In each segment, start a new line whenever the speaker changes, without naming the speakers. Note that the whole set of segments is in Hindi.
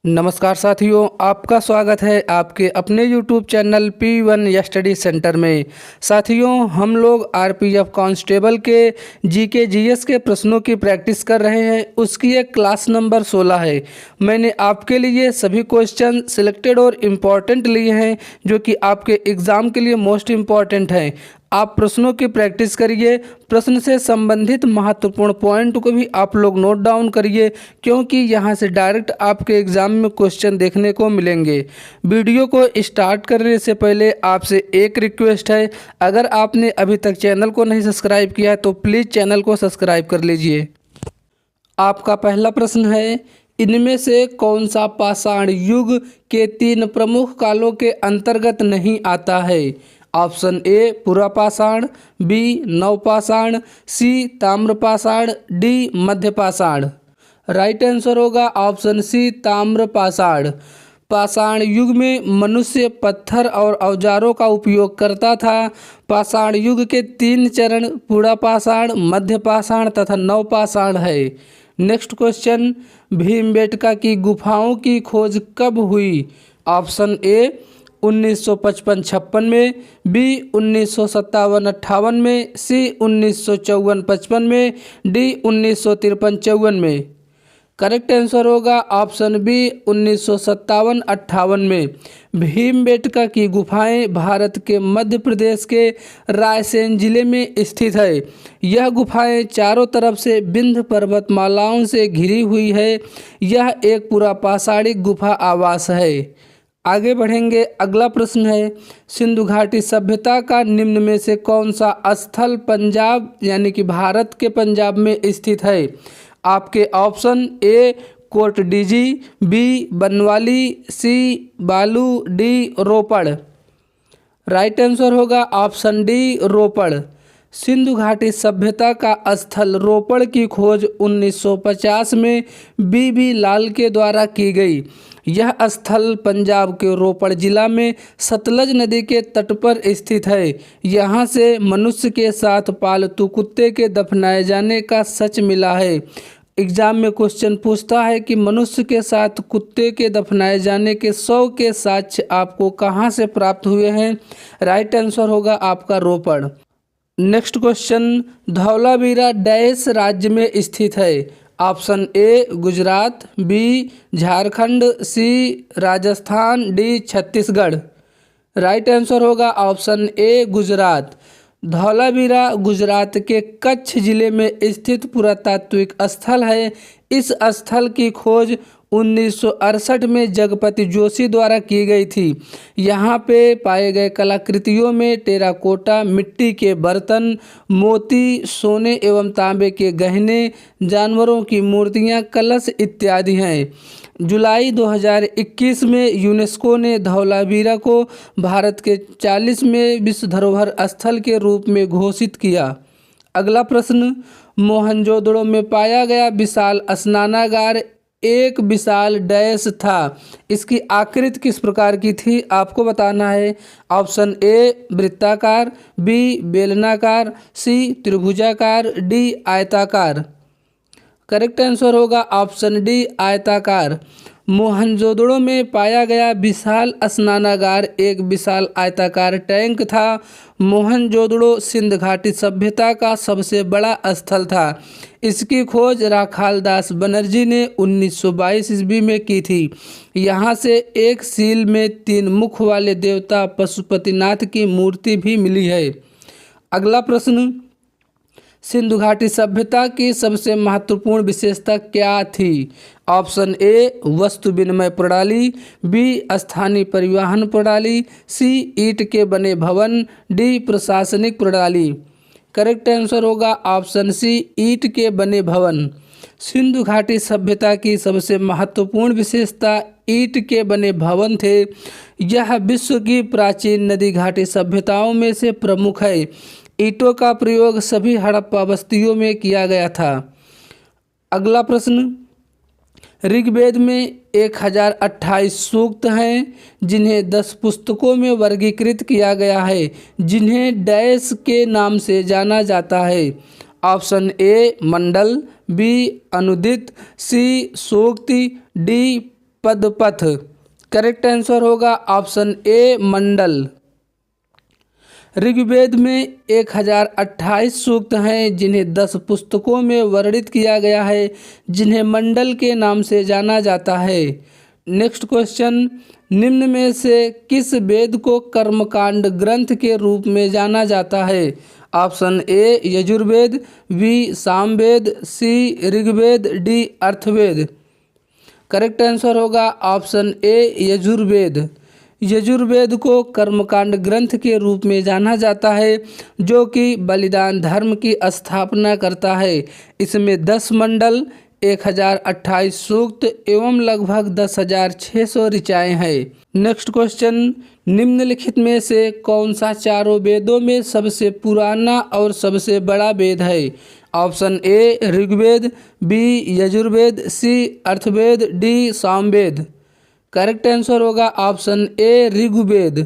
नमस्कार साथियों, आपका स्वागत है आपके अपने YouTube channel P1 study centre में। साथियों, हम लोग आरपीएफ कांस्टेबल के जीके जीएस के प्रश्नों की प्रैक्टिस कर रहे हैं। उसकी एक क्लास नंबर 16 है। मैंने आपके लिए सभी क्वेश्चन सिलेक्टेड और इम्पॉर्टेंट लिए हैं जो कि आपके एग्ज़ाम के लिए मोस्ट इम्पॉर्टेंट हैं। आप प्रश्नों की प्रैक्टिस करिए, प्रश्न से संबंधित महत्वपूर्ण पॉइंट को भी आप लोग नोट डाउन करिए, क्योंकि यहाँ से डायरेक्ट आपके एग्ज़ाम में क्वेश्चन देखने को मिलेंगे। वीडियो को स्टार्ट करने से पहले आपसे एक रिक्वेस्ट है, अगर आपने अभी तक चैनल को नहीं सब्सक्राइब किया है तो प्लीज़ चैनल को सब्सक्राइब कर लीजिए। आपका पहला प्रश्न है, इनमें से कौन सा पाषाण युग के 3 प्रमुख कालों के अंतर्गत नहीं आता है? ऑप्शन ए पुरापाषाण, बी नवपाषाण, सी ताम्रपाषाण, डी मध्यपाषाण। राइट आंसर होगा ऑप्शन सी ताम्रपाषाण। पाषाण युग में मनुष्य पत्थर और औजारों का उपयोग करता था। पाषाण युग के 3 चरण पुरापाषाण, मध्यपाषाण तथा नवपाषाण है। नेक्स्ट क्वेश्चन, भीमबेटका की गुफाओं की खोज कब हुई? ऑप्शन ए 1955-56 में, बी 1957-58 में, सी 1954-55 में, डी 1953-54 में। करेक्ट आंसर होगा ऑप्शन बी 1957-58 में। भीमबेटका की गुफाएं भारत के मध्य प्रदेश के रायसेन जिले में स्थित है। यह गुफाएं चारों तरफ से विंध्य पर्वतमालाओं से घिरी हुई है। यह एक पुरापाषाणिक गुफा आवास है। आगे बढ़ेंगे। अगला प्रश्न है, सिंधु घाटी सभ्यता का निम्न में से कौन सा स्थल पंजाब यानी कि भारत के पंजाब में स्थित है? आपके ऑप्शन ए कोटडीजी, बी बनवाली, सी बालू, डी रोपड़। राइट आंसर होगा ऑप्शन डी रोपड़। सिंधु घाटी सभ्यता का स्थल रोपड़ की खोज 1950 में बीबी लाल के द्वारा की गई। यह स्थल पंजाब के रोपड़ जिला में सतलज नदी के तट पर स्थित है। यहाँ से मनुष्य के साथ पालतू कुत्ते के दफनाए जाने का सच मिला है। एग्जाम में क्वेश्चन पूछता है कि मनुष्य के साथ कुत्ते के दफनाए जाने के 100 के साक्ष्य आपको कहाँ से प्राप्त हुए हैं? राइट आंसर होगा आपका Ropar. Next question, Dholavira dash राज्य में स्थित है? Option A Gujarat, B Jharkhand, C Rajasthan, D Chhattisgarh. Right answer होगा ऑप्शन ए गुजरात। धौलावीरा गुजरात के कच्छ जिले में स्थित पुरातात्विक स्थल है। इस स्थल की खोज 1968 में जगपति जोशी द्वारा की गई थी। यहाँ पे पाए गए कलाकृतियों में टेराकोटा मिट्टी के बर्तन, मोती, सोने एवं तांबे के गहने, जानवरों की मूर्तियाँ, कलश इत्यादि हैं। जुलाई 2021 में यूनेस्को ने धौलावीरा को भारत के 40वें विश्व धरोहर स्थल के रूप में घोषित किया। अगला प्रश्न, मोहनजोदड़ो में पाया गया विशाल स्नानागार एक विशाल डैश था। इसकी आकृति किस प्रकार की थी आपको बताना है। ऑप्शन ए वृत्ताकार, बी बेलनाकार, सी त्रिभुजाकार, डी आयताकार। करेक्ट आंसर होगा ऑप्शन डी आयताकार। मोहनजोदड़ो में पाया गया विशाल स्नानागार एक विशाल आयताकार टैंक था। मोहनजोदड़ो सिंध घाटी सभ्यता का सबसे बड़ा स्थल था। इसकी खोज राखालदास बनर्जी ने 1922 ईस्वी में की थी। यहाँ से एक सील में 3 मुख वाले देवता पशुपतिनाथ की मूर्ति भी मिली है। अगला प्रश्न, सिंधु घाटी सभ्यता की सबसे महत्वपूर्ण विशेषता क्या थी? ऑप्शन ए वस्तु विनिमय प्रणाली, बी स्थानीय परिवहन प्रणाली, सी ईंट के बने भवन, डी प्रशासनिक प्रणाली। करेक्ट आंसर होगा ऑप्शन सी ईंट के बने भवन। सिंधु घाटी सभ्यता की सबसे महत्वपूर्ण विशेषता ईंट के बने भवन थे। यह विश्व की प्राचीन नदी घाटी सभ्यताओं में से प्रमुख है। ईंटों का प्रयोग सभी हड़प्पा बस्तियों में किया गया था। अगला प्रश्न, ऋग्वेद में 1028 सूक्त हैं जिन्हें 10 पुस्तकों में वर्गीकृत किया गया है, जिन्हें डैश के नाम से जाना जाता है। ऑप्शन ए मंडल, बी अनुदित, सी सूक्ति, डी पदपथ। करेक्ट आंसर होगा ऑप्शन ए मंडल। ऋग्वेद में 1028 सूक्त हैं जिन्हें 10 पुस्तकों में वर्णित किया गया है, जिन्हें मंडल के नाम से जाना जाता है। नेक्स्ट क्वेश्चन, निम्न में से किस वेद को कर्मकांड ग्रंथ के रूप में जाना जाता है? Option A Yajurveda, B Samaveda, C Rigveda, D Atharvaveda. Correct answer होगा ऑप्शन ए यजुर्वेद। यजुर्वेद को कर्मकांड ग्रंथ के रूप में जाना जाता है, जो कि बलिदान धर्म की स्थापना करता है। इसमें 10 मंडल, 1028 सूक्त एवं लगभग 10,600 ऋचाएँ हैं। नेक्स्ट क्वेश्चन, निम्नलिखित में से कौन सा चारों वेदों में सबसे पुराना और सबसे बड़ा वेद है? Option A Rigveda, B Yajurveda, C Atharvaveda, D Samaveda. Correct answer होगा ऑप्शन ए ऋग्वेद।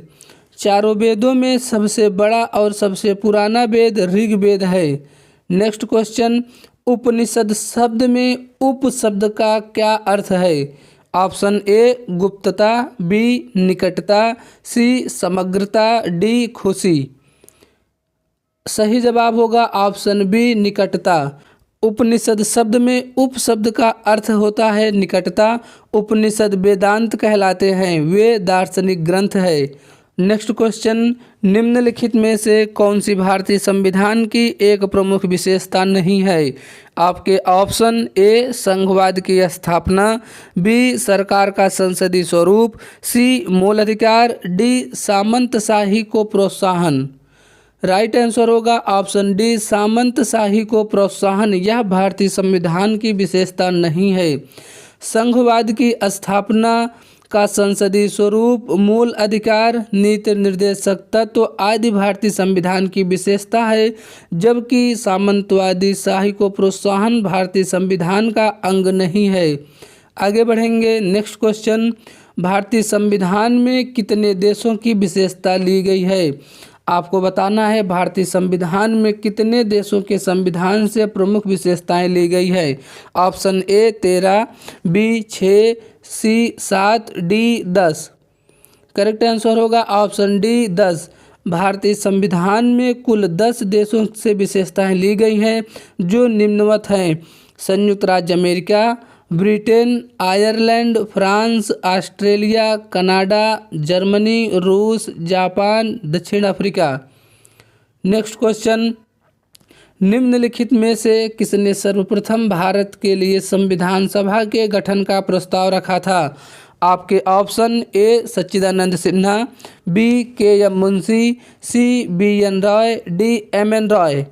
चारों वेदों में सबसे बड़ा और सबसे पुराना वेद ऋग्वेद है। नेक्स्ट क्वेश्चन, उपनिषद शब्द में उप शब्द का क्या अर्थ है? ऑप्शन ए गुप्तता, बी निकटता, सी समग्रता, डी खुशी। सही जवाब होगा ऑप्शन बी निकटता। उपनिषद शब्द में उप शब्द का अर्थ होता है निकटता। उपनिषद वेदांत कहलाते हैं, वे दार्शनिक ग्रंथ है। नेक्स्ट क्वेश्चन, निम्नलिखित में से कौन सी भारतीय संविधान की एक प्रमुख विशेषता नहीं है? आपके ऑप्शन ए संघवाद की स्थापना, बी सरकार का संसदीय स्वरूप, सी मूल अधिकार, डी सामंतशाही को प्रोत्साहन। राइट आंसर होगा ऑप्शन डी सामंतशाही को प्रोत्साहन। यह भारतीय संविधान की विशेषता नहीं है। संघवाद की स्थापना का संसदीय स्वरूप, मूल अधिकार, नीति निर्देशक तत्व आदि भारतीय संविधान की विशेषता है, जबकि सामंतवादी शाही को प्रोत्साहन भारतीय संविधान का अंग नहीं है। आगे बढ़ेंगे। नेक्स्ट क्वेश्चन, भारतीय संविधान में कितने देशों की विशेषता ली गई है? आपको बताना है भारतीय संविधान में कितने देशों के संविधान से प्रमुख विशेषताएं ली गई है। Option A 13, B 6, C 7, D 10। Correct answer होगा ऑप्शन डी 10। भारतीय संविधान में कुल 10 देशों से विशेषताएं ली गई हैं, जो निम्नवत हैं: संयुक्त राज्य America, Britain, Ireland, France, Australia, Canada, Germany, रूस, जापान, दक्षिण अफ्रीका। नेक्स्ट क्वेश्चन, निम्नलिखित में से किसने सर्वप्रथम भारत के लिए संविधान सभा के गठन का प्रस्ताव रखा था? आपके option A Sachchidanand Sinha, B K M Munshi, C B N Roy, D M N Roy.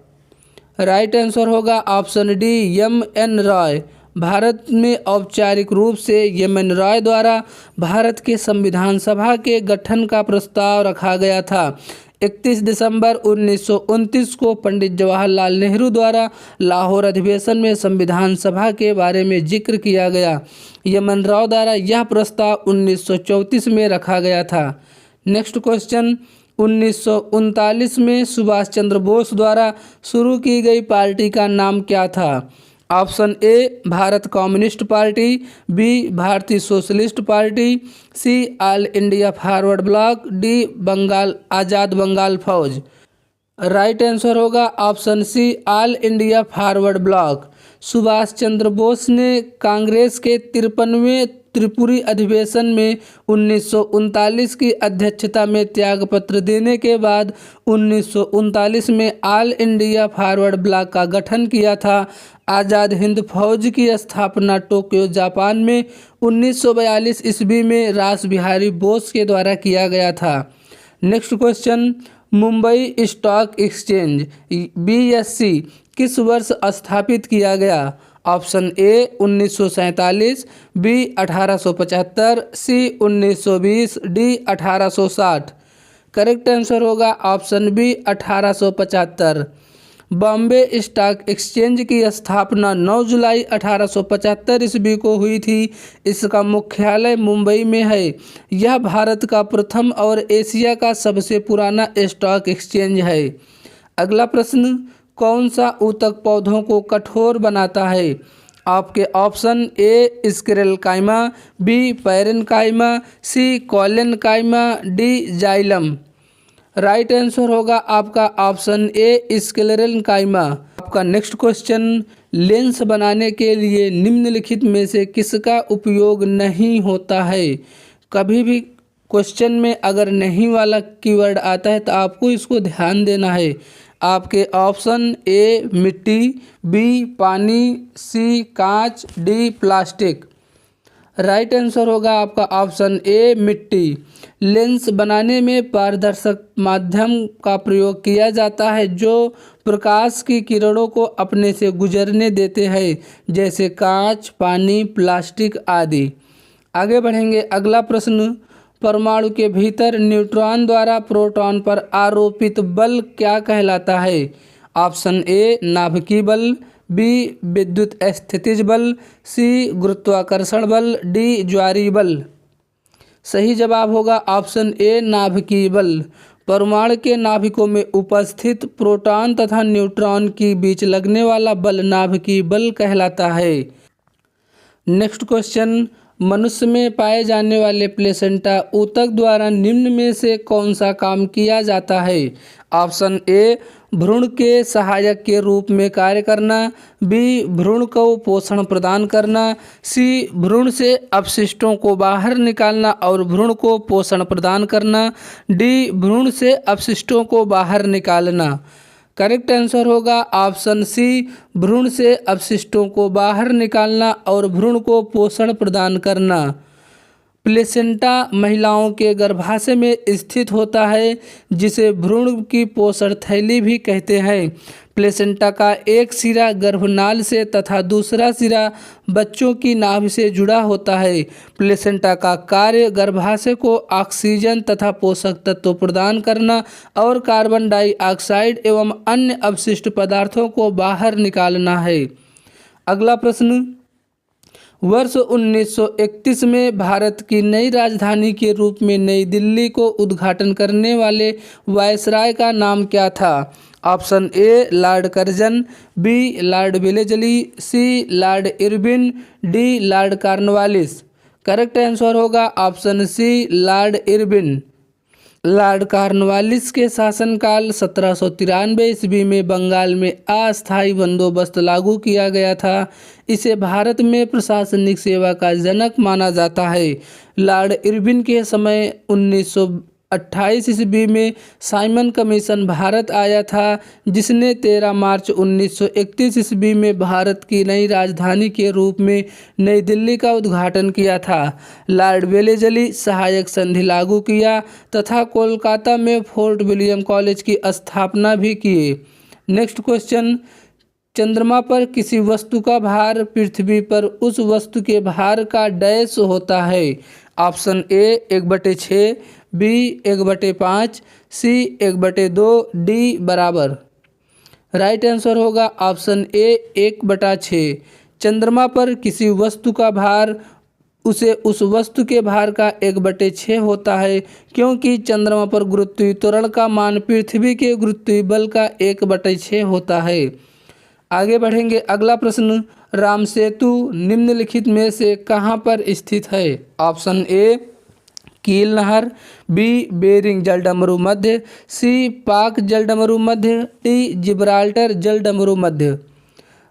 Right answer होगा option D M N Roy. Bharat में औपचारिक रूप से एम एन रॉय द्वारा भारत के संविधान सभा के गठन का प्रस्ताव रखा गया था। 31 दिसंबर 1929 को पंडित जवाहरलाल नेहरू द्वारा लाहौर अधिवेशन में संविधान सभा के बारे में जिक्र किया गया। एम एन रॉय द्वारा यह प्रस्ताव 1934 में रखा गया था। नेक्स्ट क्वेश्चन, 1939 में सुभाष चंद्र बोस द्वारा शुरू की गई पार्टी का नाम क्या था? Option A Bharat communist party, B भारतीय socialist party, C all India forward bloc, D Bengal Azad Bengal Fauj. Right answer होगा option C all India forward bloc. Subhash Chandra Bose ने कांग्रेस के 53वें त्रिपुरी अधिवेशन में 1939 की अध्यक्षता में त्यागपत्र देने के बाद 1939 में ऑल इंडिया फॉरवर्ड ब्लॉक का गठन किया था। आज़ाद हिंद फौज की स्थापना टोक्यो जापान में 1942 ईस्वी में रास बिहारी बोस के द्वारा किया गया था। Next question, Mumbai stock exchange BSE किस वर्ष स्थापित किया गया? Option A 1947, B 1875, C 1920, D 1860। Correct answer होगा option B 1875। Bombay stock exchange की स्थापना 9 जुलाई 1875 ईस्वी को हुई थी। इसका मुख्यालय मुंबई में है। यह भारत का प्रथम और एशिया का सबसे पुराना स्टॉक एक्सचेंज है। अगला प्रश्न, कौन सा ऊतक पौधों को कठोर बनाता है? आपके option A sclerenchyma, B parenchyma, C collenchyma, D xylem. Right answer होगा आपका ऑप्शन ए स्क्लेरेंकाइमा। आपका नेक्स्ट क्वेश्चन, लेंस बनाने के लिए निम्नलिखित में से किसका उपयोग नहीं होता है। कभी भी क्वेश्चन में अगर नहीं वाला कीवर्ड आता है तो आपको इसको ध्यान देना है। आपके ऑप्शन ए मिट्टी, बी पानी, सी कांच, डी प्लास्टिक। राइट आंसर होगा आपका ऑप्शन ए मिट्टी। लेंस बनाने में पारदर्शक माध्यम का प्रयोग किया जाता है जो प्रकाश की किरणों को अपने से गुजरने देते हैं, जैसे कांच, पानी, प्लास्टिक आदि। आगे बढ़ेंगे, अगला प्रश्न, परमाणु के भीतर न्यूट्रॉन द्वारा प्रोटॉन पर आरोपित बल क्या कहलाता है। ऑप्शन ए नाभिकीय बल, बी विद्युत स्थितिज बल, सी गुरुत्वाकर्षण बल, डी ज्वारीय बल। सही जवाब होगा ऑप्शन ए नाभिकीय बल। परमाणु के नाभिकों में उपस्थित प्रोटॉन तथा न्यूट्रॉन के बीच लगने वाला बल नाभिकीय बल कहलाता है। नेक्स्ट क्वेश्चन, मनुष्य में पाए जाने वाले प्लेसेंटा ऊतक द्वारा निम्न में से कौन सा काम किया जाता है। ऑप्शन ए भ्रूण के सहायक के रूप में कार्य करना, बी भ्रूण को पोषण प्रदान करना, सी भ्रूण से अपशिष्टों को बाहर निकालना और भ्रूण को पोषण प्रदान करना, डी भ्रूण से अपशिष्टों को बाहर निकालना। करेक्ट आंसर होगा ऑप्शन सी भ्रूण से अपशिष्टों को बाहर निकालना और भ्रूण को पोषण प्रदान करना। प्लेसेंटा महिलाओं के गर्भाशय में स्थित होता है जिसे भ्रूण की पोषण थैली भी कहते हैं। प्लेसेंटा का एक सिरा गर्भनाल से तथा दूसरा सिरा बच्चों की नाभि से जुड़ा होता है। प्लेसेंटा का कार्य गर्भाशय को ऑक्सीजन तथा पोषक तत्व प्रदान करना और कार्बन डाइऑक्साइड एवं अन्य अपशिष्ट पदार्थों को बाहर निकालना है। अगला प्रश्न, वर्ष 1931 में भारत की नई राजधानी के रूप में नई दिल्ली को उद्घाटन करने वाले वायसराय का नाम क्या था। Option A lord Curzon, B lord Wellesley, C lord Irwin, D lord Cornwallis. Correct answer होगा option C lord Irwin. Lord Cornwallis के शासनकाल 1793 ईस्वी में बंगाल में अस्थायी बंदोबस्त लागू किया गया था। इसे भारत में प्रशासनिक सेवा का जनक माना जाता है। लॉर्ड इरविन के समय 1928 ईस्वी में साइमन कमीशन भारत आया था, जिसने 13 मार्च 1931 ईस्वी में भारत की नई राजधानी के रूप में नई दिल्ली का उद्घाटन किया था। लॉर्ड वेलेस्ली सहायक संधि लागू किया तथा कोलकाता में फोर्ट विलियम कॉलेज की स्थापना भी किए। नेक्स्ट क्वेश्चन, चंद्रमा पर किसी वस्तु का भार पृथ्वी पर उस वस्तु के भार का डैश होता है। Option A 1/6, B 1/5, C 1/2, D बराबर। राइट आंसर होगा ऑप्शन ए 1/6। चंद्रमा पर किसी वस्तु का भार उसे उस वस्तु के भार का 1/6 होता है, क्योंकि चंद्रमा पर गुरुत्वीय त्वरण का मान पृथ्वी के गुरुत्वीय बल का 1/6 होता है। आगे बढ़ेंगे, अगला प्रश्न, राम सेतु निम्नलिखित में से कहाँ पर स्थित है। ऑप्शन ए कील नहर, बी बेरिंग जलडमरू मध्य, सी पाक जलडमरू मध्य, डी जिब्राल्टर जलडमरू मध्य।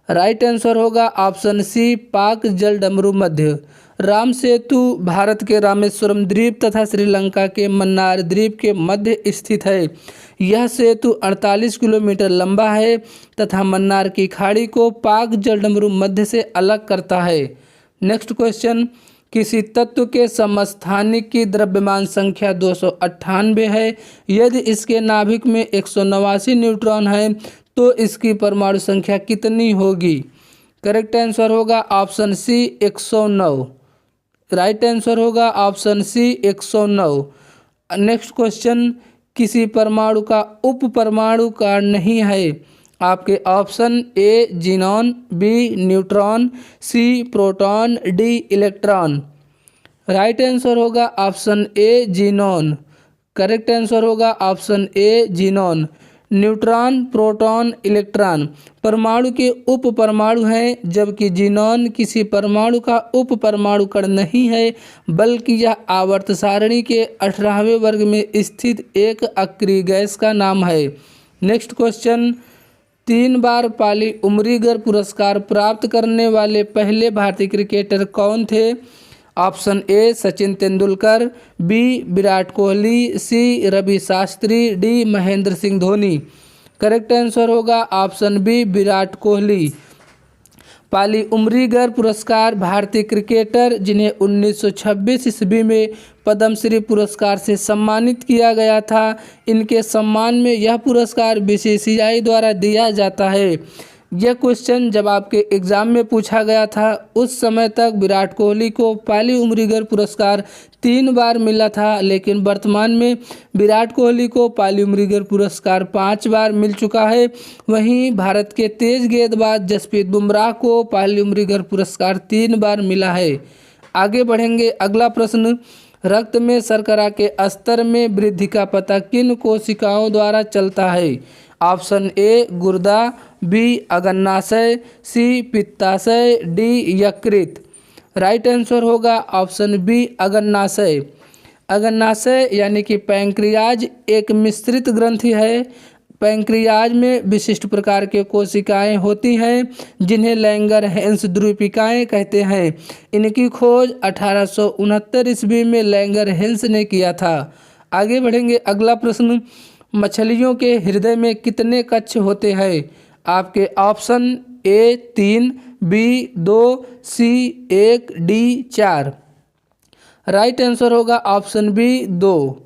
राइट आंसर होगा ऑप्शन सी पाक जलडमरू मध्य। राम सेतु भारत के रामेश्वरम द्वीप तथा श्रीलंका के मन्नार द्वीप के मध्य स्थित है। यह सेतु 48 किलोमीटर लंबा है तथा मन्नार की खाड़ी को पाक जलडमरू मध्य से अलग करता है। नेक्स्ट क्वेश्चन, किसी तत्व के समस्थानिक की द्रव्यमान संख्या 298 है। यदि इसके नाभिक में 189 न्यूट्रॉन है तो इसकी परमाणु संख्या कितनी होगी। करेक्ट आंसर होगा ऑप्शन सी 109। राइट आंसर होगा ऑप्शन सी 109। नेक्स्ट क्वेश्चन, किसी परमाणु का उप परमाणु कार्ण नहीं है। आपके option A xenon, B neutron, C proton, D electron. Right answer होगा option A xenon. Correct answer होगा option A xenon. Neutron, proton, electron परमाणु के उप परमाणु हैं, जबकि ज़ीनॉन किसी परमाणु का उप परमाणु कण नहीं है, बल्कि यह आवर्त सारणी के 18वें वर्ग में स्थित एक अक्रिय गैस का नाम है। नेक्स्ट क्वेश्चन, 3 बार पाली उमरीगर पुरस्कार प्राप्त करने वाले पहले भारतीय क्रिकेटर कौन थे? Option A Sachin Tendulkar, B Virat Kohli, C Ravi Shastri, D Mahendra Singh Dhoni. Correct answer होगा ऑप्शन बी विराट कोहली। पाली उमरीगर पुरस्कार भारतीय क्रिकेटर जिन्हें 1926 ईस्वी में पद्मश्री पुरस्कार से सम्मानित किया गया था, इनके सम्मान में यह पुरस्कार बीसीसीआई द्वारा दिया जाता है। यह क्वेश्चन जब आपके एग्ज़ाम में पूछा गया था, उस समय तक विराट कोहली को पाली उमरीगर पुरस्कार 3 बार मिला था, लेकिन वर्तमान में विराट कोहली को पाली उमरीगर पुरस्कार 5 बार मिल चुका है। वहीं भारत के तेज गेंदबाज जसप्रीत बुमराह को पाली उमरीगर पुरस्कार 3 बार मिला है। आगे बढ़ेंगे, अगला प्रश्न, रक्त में शर्करा के स्तर में वृद्धि का पता किन कोशिकाओं द्वारा चलता है? ऑप्शन ए गुर्दा, बी अग्नाशय, सी पित्ताशय, डी यकृत। राइट आंसर होगा ऑप्शन बी अग्नाशय। अग्नाशय यानी कि पैंक्रियाज एक मिश्रित ग्रंथि है। पैंक्रियाज में विशिष्ट प्रकार के कोशिकाएं होती हैं, जिन्हें लैंगर-हैंस द्वीपिकाएं कहते हैं। इनकी खोज 1869 ईस्वी में लैंगर-हैंस ने किया था। आगे बढ़ेंगे, अगला प्रश्न, मछलियों के हृदय में कितने कक्ष होते हैं? आपके option A 3, B 2, C 1, D 4। Right answer होगा option B 2।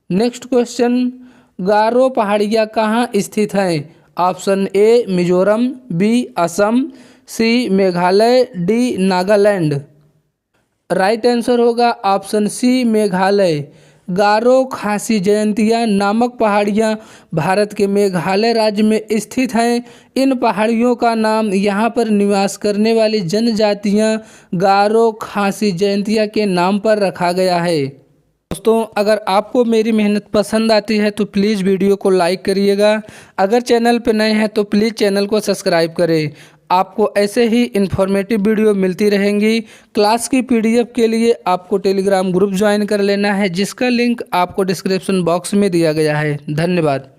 Next question, Garo पहाड़ियाँ कहाँ स्थित हैं? Option A Mizoram, B Assam, C Meghalaya, D Nagaland. Right answer होगा ऑप्शन सी मेघालय। गारो खासी जयंतिया नामक पहाड़ियाँ भारत के मेघालय राज्य में स्थित हैं। इन पहाड़ियों का नाम यहाँ पर निवास करने वाली जनजातियाँ गारो खासी जयंतिया के नाम पर रखा गया है। दोस्तों, अगर आपको मेरी मेहनत पसंद आती है तो प्लीज़ वीडियो को लाइक करिएगा। अगर चैनल पर नए हैं तो प्लीज़ चैनल को सब्सक्राइब करें। आपको ऐसे ही इन्फॉर्मेटिव वीडियो मिलती रहेंगी। क्लास की पीडीएफ के लिए आपको टेलीग्राम ग्रुप ज्वाइन कर लेना है, जिसका लिंक आपको डिस्क्रिप्शन बॉक्स में दिया गया है। धन्यवाद।